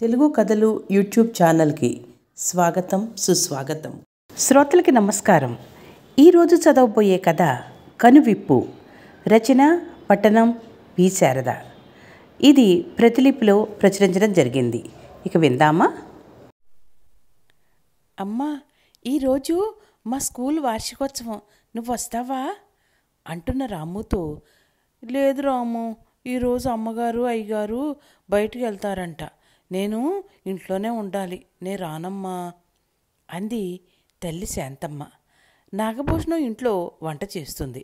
తెలుగు కథలు యూట్యూబ్ ఛానల్కి స్వాగతం సుస్వాగతం. శ్రోతలకి నమస్కారం. ఈరోజు చదవబోయే కథ కనువిప్పు. రచన పట్టణం పి. శారద. ఇది ప్రతిలిపిలో ప్రచురించడం జరిగింది. ఇక విందామా? అమ్మా, ఈరోజు మా స్కూల్ వార్షికోత్సవం, నువ్వు వస్తావా అంటున్న రాముతో, లేదు రాము, ఈరోజు అమ్మగారు అయ్యగారు బయటికి వెళ్తారంట, నేను ఇంట్లోనే ఉండాలి, నేను రానమ్మా అంది తల్లి శాంతమ్మ. నాగభూషణం ఇంట్లో వంట చేస్తుంది.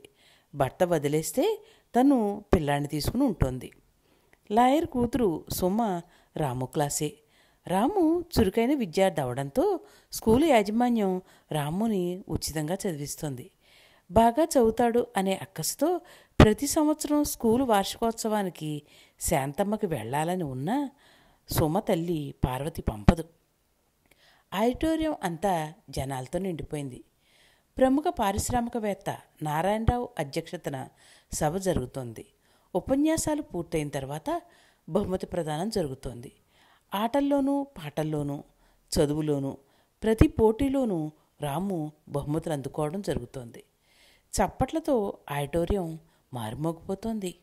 భర్త వదిలేస్తే తను పిల్లాన్ని తీసుకుని ఉంటుంది. లాయర్ కూతురు సుమ రాము క్లాసే. రాము చురుకైన విద్యార్థి అవడంతో స్కూలు యాజమాన్యం రాముని ఉచితంగా చదివిస్తుంది. బాగా చదువుతాడు అనే అక్కసుతో ప్రతి సంవత్సరం స్కూలు వార్షికోత్సవానికి శాంతమ్మకి వెళ్ళాలని ఉన్నా సుమ తల్లి పార్వతి పంపదు. ఆడిటోరియం అంతా జనాలతో నిండిపోయింది. ప్రముఖ పారిశ్రామికవేత్త నారాయణరావు అధ్యక్షతన సభ జరుగుతోంది. ఉపన్యాసాలు పూర్తయిన తర్వాత బహుమతి ప్రదానం జరుగుతోంది. ఆటల్లోనూ పాటల్లోనూ చదువులోనూ ప్రతి పోటీలోనూ రాము బహుమతులు అందుకోవడం జరుగుతోంది. చప్పట్లతో ఆడిటోరియం మారుమోగిపోతోంది.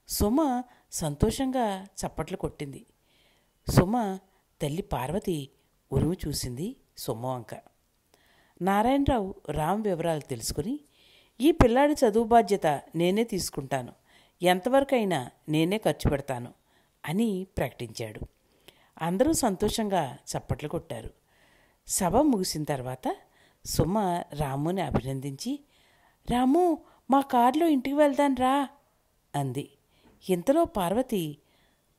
సుమ సంతోషంగా చప్పట్లు కొట్టింది. సుమ తల్లి పార్వతి ఉరిమి చూసింది సుమ వంక. నారాయణరావు రామ్ వివరాలు తెలుసుకుని, ఈ పిల్లాడి చదువు బాధ్యత నేనే తీసుకుంటాను, ఎంతవరకైనా నేనే ఖర్చు పెడతాను అని ప్రకటించాడు. అందరూ సంతోషంగా చప్పట్లు కొట్టారు. సభ ముగిసిన తర్వాత సుమ రాముని అభినందించి, రాము, మా కారులో ఇంటికి వెళ్దాం రా అంది. ఇంతలో పార్వతి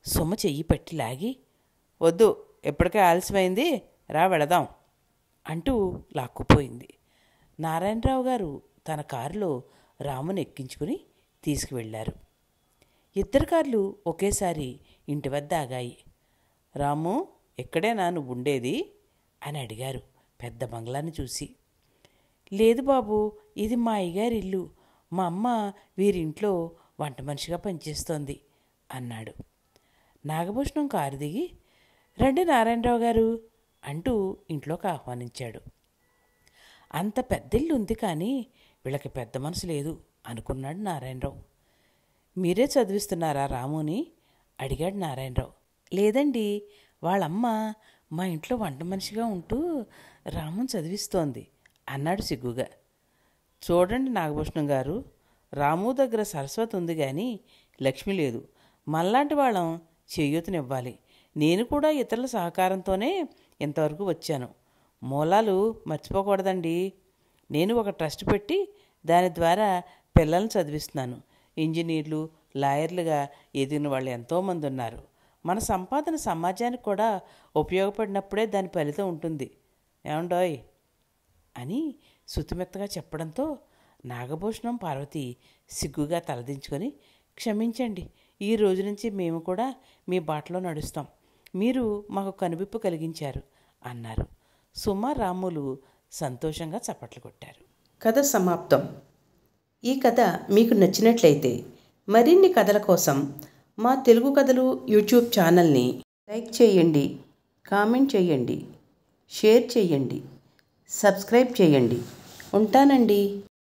సుమ చెయ్యి పట్టి లాగి, వద్దు, ఎప్పటికే ఆలస్యమైంది, రా వెళదాం అంటూ లాక్కుపోయింది. నారాయణరావు గారు తన కారులో రాముని ఎక్కించుకుని తీసుకువెళ్ళారు. ఇద్దరు కార్లు ఒకేసారి ఇంటి వద్ద ఆగాయి. రాము, ఎక్కడేనా నువ్వు ఉండేది అని అడిగారు పెద్ద బంగ్లాన్ని చూసి. లేదు బాబు, ఇది మా అయ్యగారి ఇల్లు, మా అమ్మ వీరింట్లో వంట మనిషిగా పనిచేస్తోంది అన్నాడు. నాగభూషణం కారు దిగి, రండి నారాయణరావు గారు అంటూ ఇంట్లోకి ఆహ్వానించాడు. అంత పెద్దిల్లు ఉంది కానీ వీళ్ళకి పెద్ద మనసు లేదు అనుకున్నాడు నారాయణరావు. మీరే చదివిస్తున్నారా రాముని అడిగాడు నారాయణరావు. లేదండి, వాళ్ళమ్మ మా ఇంట్లో వంట మనిషిగా ఉంటూ రాముని చదివిస్తోంది అన్నాడు సిగ్గుగా. చూడండి నాగభూషణం గారు, రాము దగ్గర సరస్వతి ఉంది కానీ లక్ష్మి లేదు. మనలాంటి వాళ్ళం చేయూతనివ్వాలి. నేను కూడా ఇతరుల సహకారంతోనే ఇంతవరకు వచ్చాను. మూలాలు మర్చిపోకూడదండి. నేను ఒక ట్రస్ట్ పెట్టి దాని ద్వారా పిల్లల్ని చదివిస్తున్నాను. ఇంజనీర్లు, లాయర్లుగా ఎదిగిన వాళ్ళు ఎంతోమంది ఉన్నారు. మన సంపాదన సమాజానికి కూడా ఉపయోగపడినప్పుడే దాని ఫలితం ఉంటుంది, ఏమండోయ్ అని శుతిమెత్తగా చెప్పడంతో నాగభూషణం పార్వతి సిగ్గుగా తలదించుకొని, క్షమించండి, ఈ రోజు నుంచి మేము కూడా మీ బాటలో నడుస్తాం, మీరు మాకు కనువిప్పు కలిగించారు అన్నారు. సుమ, రాములు సంతోషంగా చప్పట్లు కొట్టారు. కథ సమాప్తం. ఈ కథ మీకు నచ్చినట్లయితే మరిన్ని కథల కోసం మా తెలుగు కథలు యూట్యూబ్ ఛానల్ని లైక్ చేయండి, కామెంట్ చేయండి, షేర్ చేయండి, సబ్స్క్రైబ్ చేయండి. ఉంటానండి.